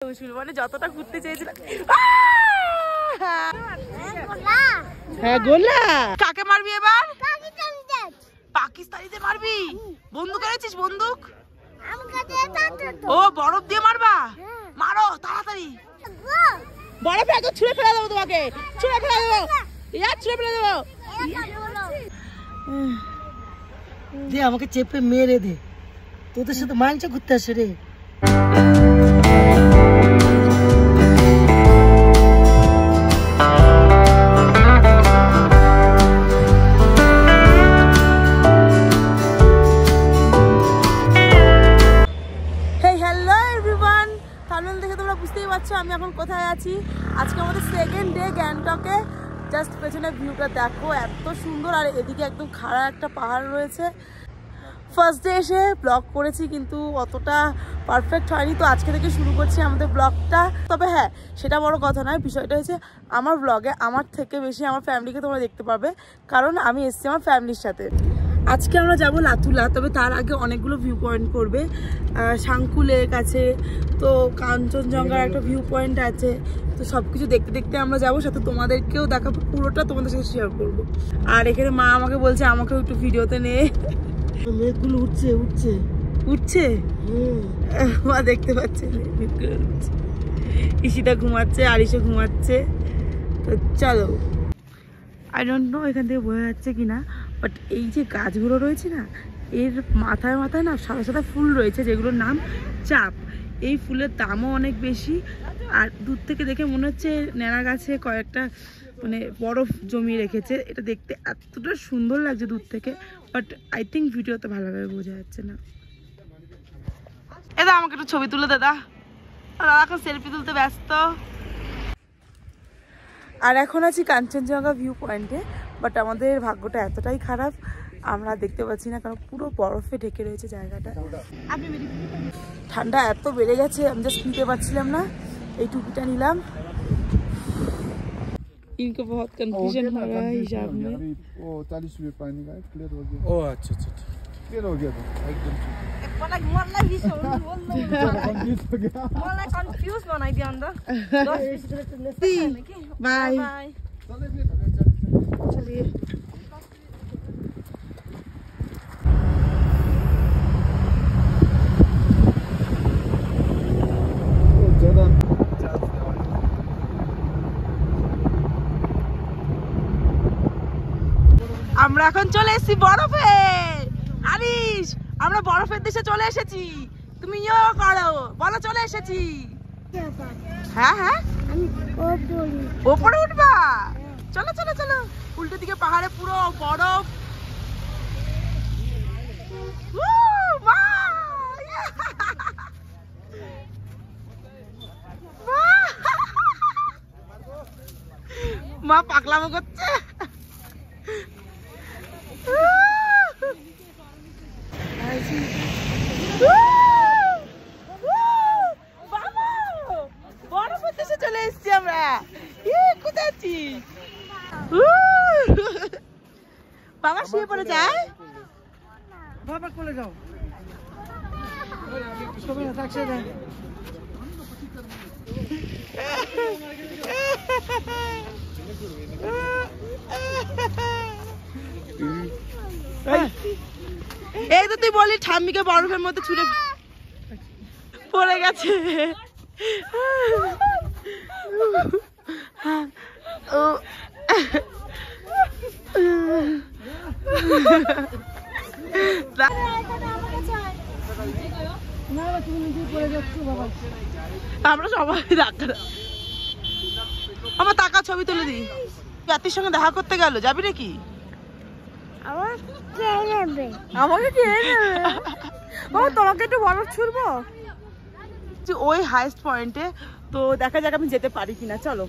মানে যতটা ঘুরতে চেয়েছিলাম। হ্যাঁ গোলা। কাকে মারবি এবার? পাকিস্তানিতে মারবি? বন্দুক এনেছিস? বন্দুক? ও বরফ দিয়ে মারবা? মারো তাড়াতাড়ি। বরফে একদম ছুঁড়ে ফেলে দেবো তোমাকে, ছুঁড়ে ফেলে দেবো, ছুঁড়ে ফেলে দেবো। দে আমাকে চেপে মেরে দে, তোদের সাথে মাংস ঘুরতে আসে রে। আমি এখন কোথায় আছি? আজকে আমাদের সেকেন্ড ডে গ্যাংটকে। জাস্ট পেছনে ভিউটা দেখো, এত সুন্দর। আর এদিকে একদম খাড়া একটা পাহাড় রয়েছে। ফার্স্ট ডে এসে ব্লগ করেছি কিন্তু অতটা পারফেক্ট হয়নি, তো আজকে থেকে শুরু করছি আমাদের ব্লগটা। তবে হ্যাঁ, সেটা বড় কথা নয়, বিষয়টা হচ্ছে আমার ব্লগে আমার থেকে বেশি আমার ফ্যামিলিকে তোমরা দেখতে পাবে, কারণ আমি এসেছি আমার ফ্যামিলির সাথে। আজকে আমরা যাব লাতুলা, তবে তার আগে অনেকগুলো ভিউ পয়েন্ট করবে। শাঙ্কু লেক আছে, তো কাঞ্চনজঙ্ঘার একটা ভিউ পয়েন্ট আছে, তো সব কিছু দেখতে দেখতে আমরা যাবো, সাথে তোমাদেরকেও দেখাবো, পুরোটা তোমাদের সাথে শেয়ার করবো। আর এখানে মা আমাকে বলছে আমাকেও একটু ভিডিওতে নে। মেঘগুলো উঠছে উঠছে উঠছে, মা দেখতে পাচ্ছে। ইশিতা ঘুমাচ্ছে, আরিশা ঘুমাচ্ছে। তো চলো, আই ডোন্ট নো এখান থেকে বোঝা যাচ্ছে কিনা, বাট এই যে গাছগুলো রয়েছে না, এর মাথায় মাথায় না সাদা সাদা ফুল রয়েছে, যেগুলোর নাম চাপ। এই ফুলের দামও অনেক বেশি। আর দূর থেকে দেখে মনে হচ্ছে ন্যাড়া গাছে কয়েকটা মানে বরফ জমিয়ে রেখেছে। এটা দেখতে এতটা সুন্দর লাগছে দূর থেকে, বাট আই থিঙ্ক ভিডিওতে ভালোভাবে বোঝা যাচ্ছে না। দাদা আমাকে একটু ছবি তুলে দাদা, দাদা এখন সেলফি তুলতে ব্যস্ত। আর এখন আছি কাঞ্চনজঙ্ঘা ভিউ পয়েন্টে, বাট আমাদের ভাগ্যটা এতটাই খারাপ আমরা দেখতে পাচ্ছি না, কারণ পুরো বরফে ঢেকে রয়েছে জায়গাটা। ঠান্ডা এত বেড়ে গেছে, আমি জাস্ট নিতে পারছিলাম না, এই টুপিটা নিলাম। इनको बहुत कंफ्यूजन हो रहा है हिसाब में। वो 40 रुपए पानी का क्लियर हो गया। ओह अच्छा अच्छा क्लियर हो गया तो एकदम मलाई कन्फ्युज बनाइदियो अन्त। बाय चलिए। আমরা এখন চলে এসেছি বরফে। আরিশ, আমরা বরফের দেশে চলে এসেছি, তুমিও করো, বলো চলে এসেছি। হ্যাঁ হ্যাঁ, ওপরে উঠবা? চলো চলো চলো। উল্টো দিকে পাহাড়ে পুরো বরফ। মা পাগলামো করছে। বরফের দেশে চলে এসছি আমরা। কোথায় আছি? বাবা শুয়ে পড়ে যায়। বাবা কোলে যাও। এই তো তুই বলি ঠাম্মিকে বরফের মধ্যে ছুঁড়ে পড়ে গেছে। আমরা সবাই ডাক্তার। আমার টাকা ছবি তুলে দিই। জাতির সঙ্গে দেখা করতে গেল, যাবি নাকি? আমাকে কে নেবে? তোমাকে একটু বরফ ছুড়বো ওই হাইস্ট পয়েন্টে, তো দেখা যাক আমি যেতে পারি কিনা। চলো।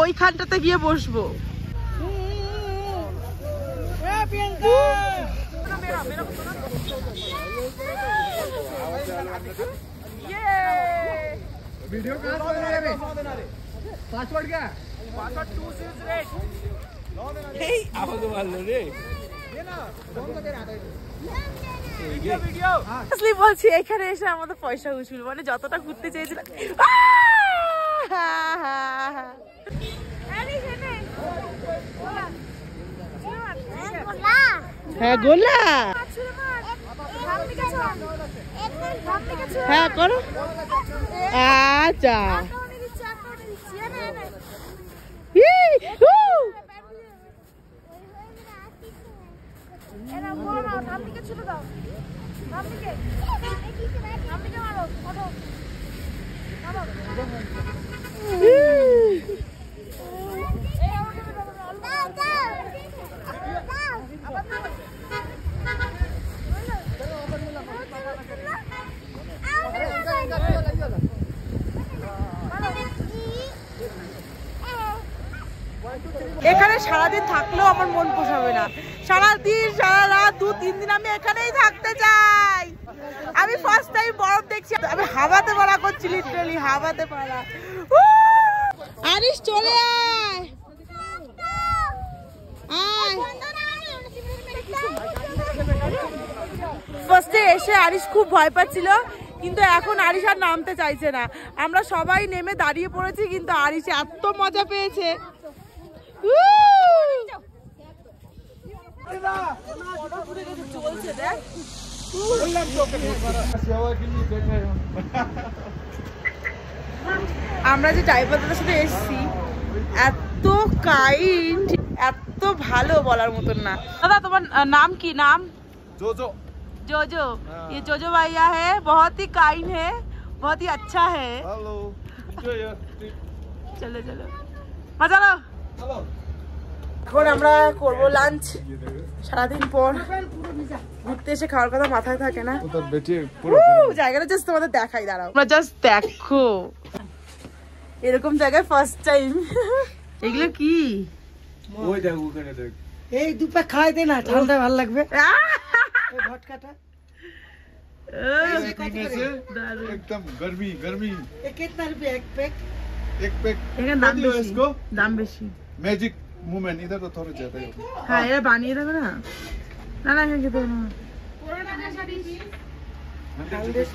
ওইখানটাতে গিয়ে বসবো। वीडियो कहां से बना रहे पासवर्ड क्या पासवर्ड 268 हे आवाज मार लो रे ये ना कौन सा दे रहा है ভিডিও আসলে বলছি এখানে এসে আমাদের পয়সা উসুল মানে যতটা ঘুরতে চেয়েছিলাম হ্যাঁ গোলা হ্যাঁ করো আচ্ছা এখানে সারাদিন থাকলেও আমার মন পোষাবে না সারাদিন সারা রাত 2-3 দিন আমি এখানেই থাকতে চাই আমি ফার্স্ট টাইম বরফ দেখছি আমি হাওয়াতে পাড়া করছি লিটারালি হাওয়াতে পাড়া আরিশ চলে আয় আয় ফার্স্টে এসে আরিশ খুব ভয় পাচ্ছিল কিন্তু এখন আরিশ আর নামতে চাইছে না আমরা সবাই নেমে দাঁড়িয়ে পড়েছি কিন্তু আরিশ এত মজা পেয়েছে আমরা যে ড্রাইভারদের সাথে এসেছি এত কাইন্ড এত ভালো বলার মতন না দাদা তোমার নাম কি নাম जोजो जोजो ये जोजो भैया है बहुत ही काइंड है बहुत ही अच्छा है हेलो चलो चलो मजा लो এখন আমরা করবো লাঞ্চ সারাদিন পর ঘুরতে এসে খাওয়ার কথা মাথায় থাকে না उधर बैठिए पूरा জায়গাটা জাস্ট তোমাদের দেখাই দাঁড়াও তোমরা জাস্ট দেখো এরকম জায়গায় ফার্স্ট টাইম এগুলো কি ওই দেখ ওখানে দেখ এই দুপে খাই দে না ঠান্ডা ভালো লাগবে এই ভটকাটা एकदम गर्मी गर्मी ये कितना रुपया एक पैक एक पैक এখানে দাম लो বেশি इसको দাম বেশি मैजिक मूवमेंट इधर तो थोड़े ज्यादा ही হ্যাঁ এরা বানিয়ে দেবে না না না এখানে খেতে না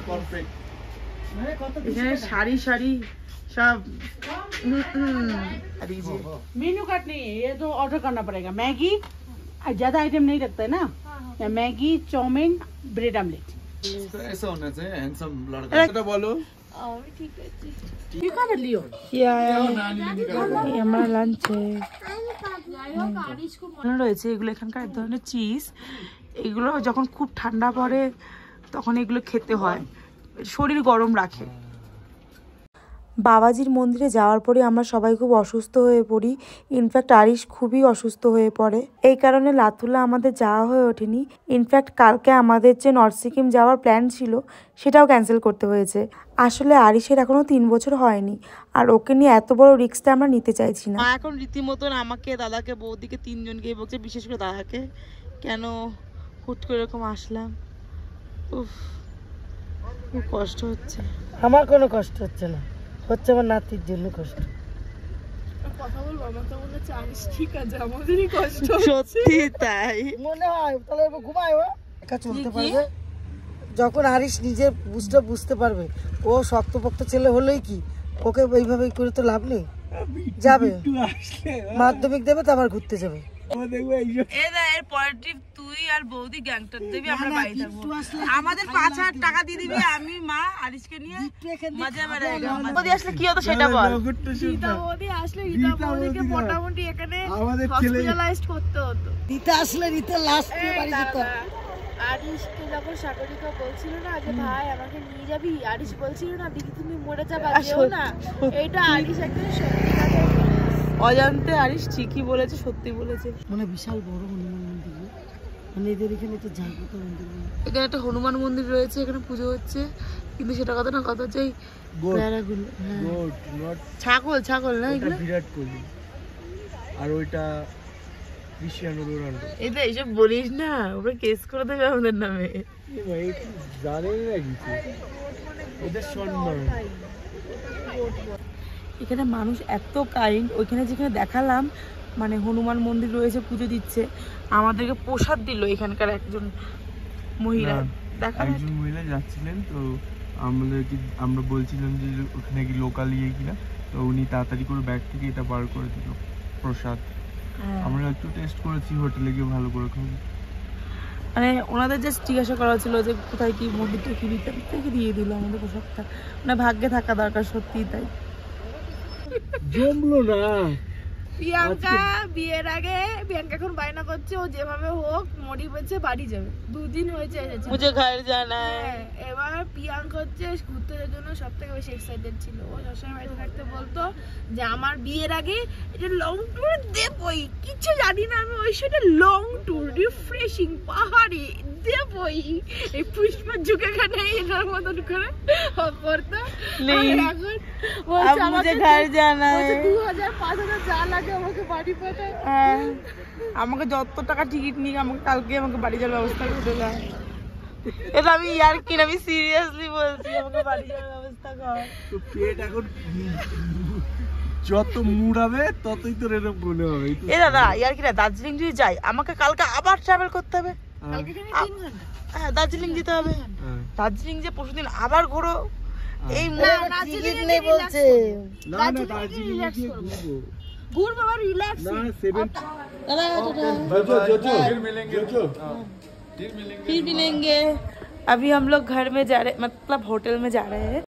परफेक्ट মানে কত এখানে সারি সারি सब मेन्यू कार्ड नहीं है ये तो ऑर्डर करना पड़ेगा मैगी ज्यादा आइटम नहीं रखता है ना या मैगी चाउमीन ब्रेड आमलेट तो ऐसा होना चाहिए हैंडसम लड़का तो बोलो ये कहाँ लियो আমার লাঞ্চে রয়েছে এগুলো এখানকার এক ধরনের চিজ এগুলো যখন খুব ঠান্ডা পড়ে তখন এগুলো খেতে হয় শরীর গরম রাখে বাবাজির মন্দিরে যাওয়ার পরে আমরা সবাই খুব অসুস্থ হয়ে পড়ি ইনফ্যাক্ট আরিশ খুবই অসুস্থ হয়ে পড়ে এই কারণে লাতুলা আমাদের যাওয়া হয়ে ওঠেনি ইনফ্যাক্ট কালকে আমাদের যে নর্থ সিকিম যাওয়ার প্ল্যান ছিল সেটাও ক্যান্সেল করতে হয়েছে আসলে আরিশের এখনো 3 বছর হয়নি আর ওকে নিয়ে এত বড় রিস্কটা আমরা নিতে চাইছি না এখন রীতিমতন আমাকে দাদাকে বৌদিকে 3 জনকে বলছে বিশেষ করে দাদাকে কেন হুট করে এরকম আসলাম উফ খুব কষ্ট হচ্ছে আমার কোনো কষ্ট হচ্ছে না হচ্ছে আমার নাতির জন্য কষ্ট কথা বলবো আমার তো মনে হচ্ছে আরিশ ঠিক আছে আমাদেরই কষ্ট সত্যি তাই মনে হয় তাহলে ঘুমায় ও একা চলতে পারবে যখন আরিশ নিজে বুঝতে পারবে ও শক্তপোক্ত ছেলে হলেই কি ওকে এইভাবে করে তো লাভ নেই যাবে মাধ্যমিক দেবে তো আবার ঘুরতে যাবে এর পরের ট্রিপ তুই আর বৌদি গ্যাংটক দেবি আমরা বাড়ি থাকবো আমাদের 5000 টাকা দিয়ে দিবি আমি মা আরিশকে নিয়ে মজা বেড়াইগা বৌদি আসলে কি হতো সেটা বল রীতা বৌদি আসলে রীতা বৌদিকে মোটামুটি এখানে হসপিটালাইজড করতে হতো রীতা আসলে রীতা লাস্ট বাড়ি যেত আরিশকে যখন সাগরিকা বলছিল না যে ভাই আমাকে নিয়ে যাবি আরিশ বলছিল না দিদি তুমি মরে যাবা যেও না এটা আরিশ একদম সত্যি কথা অজান্তে আরিশ ঠিকই বলেছে সত্যি বলেছে মানে বিশাল বড় হনুমান মন্দির মানে এদের এখানে তো জাগ্রত মন্দির এখানে একটা হনুমান মন্দির রয়েছে এখানে পুজো হচ্ছে কিন্তু সেটা কথা না কথা হচ্ছে ছাগল ছাগল না এগুলো বিরাট কোহলি আর ওইটা ক্রিশ্চিয়ানো রোনাল্ডো। এই তো এইসব বলিস না, ওরা কেস করে দেবে আমাদের নামে। জানেন না কিছু, ওদের সম্মান। এখানে মানুষ এত কাইন্ড, ওইখানে যেখানে দেখালাম মানে হনুমান মন্দির রয়েছে, পুজো দিচ্ছে, আমাদেরকে প্রসাদ দিল এখানকার একজন মহিলা। একজন মহিলা যাচ্ছিলেন, তো আমরা বলছিলাম যে ওখানে কি লোকাল ইয়ে কিনা, তো উনি তাড়াতাড়ি করে ব্যাগ থেকে এটা বার করে দিল প্রসাদ। আমরা একটু টেস্ট করেছি, হোটেলে গিয়ে ভালো করে খাবো। মানে ওনাদের জাস্ট জিজ্ঞাসা করা ছিল যে কোথায় কি মন্দিরটা কি দিতে, থেকে দিয়ে দিল আমাদের প্রসাদটা। মানে ভাগ্যে থাকা দরকার, সত্যিই তাই। জমলো না। প্রিয়াঙ্কা বিয়ের আগে, প্রিয়াঙ্কা এখন বায়না করছে ও যেভাবে হোক মরি বেঁচে বাড়ি যাবে। 2 দিন হয়েছে এসেছে। মুঝে ঘর জানা হ্যাঁ, এবার প্রিয়াঙ্কা হচ্ছে ঘুরতে যাওয়ার জন্য সব থেকে বেশি এক্সাইটেড ছিল। ও সবসময় বাড়িতে থাকতে বলতো যে আমার বিয়ের আগে এটা লং ট্যুর দেবই, কিছু জানি না আমি, ওই সেটা লং ট্যুর রিফ্রেশিং পাহাড়ি দেবই। এই পুষ্পা ঝুঁকেখানে এটার মতন করে করতো। এখন বলছে মুঝে ঘর জানা 2000-5000 যা লাগে আমাকে বাড়ি পাঠায়। আমাকে যত টাকা টিকিট নিয়ে আমাকে কালকে আমাকে বাড়ি যাওয়ার ব্যবস্থা করে দেয়। এটা আমি ইয়ার কিনা, আমি সিরিয়াসলি বলছি, আমাকে বাড়ি যাওয়ার ব্যবস্থা কর। তো পেট এখন যত মুড়াবে ততই তোর এরকম মনে হবে। এ দাদা ইয়ার কিনা, দার্জিলিং যদি যাই আমাকে কালকে আবার ট্রাভেল করতে হবে। হ্যাঁ, দার্জিলিং যেতে হবে। দার্জিলিং যে পরশুদিন আবার ঘোরো, এই টিকিট নেই বলছে। না না, দার্জিলিং গিয়ে ঘুরবো। ঘুরবো আর রিল্যাক্স। না 7 फिर मिलेंगे। अभी हम लोग घर में जा रहे, मतलब होटल में जा रहे हैं।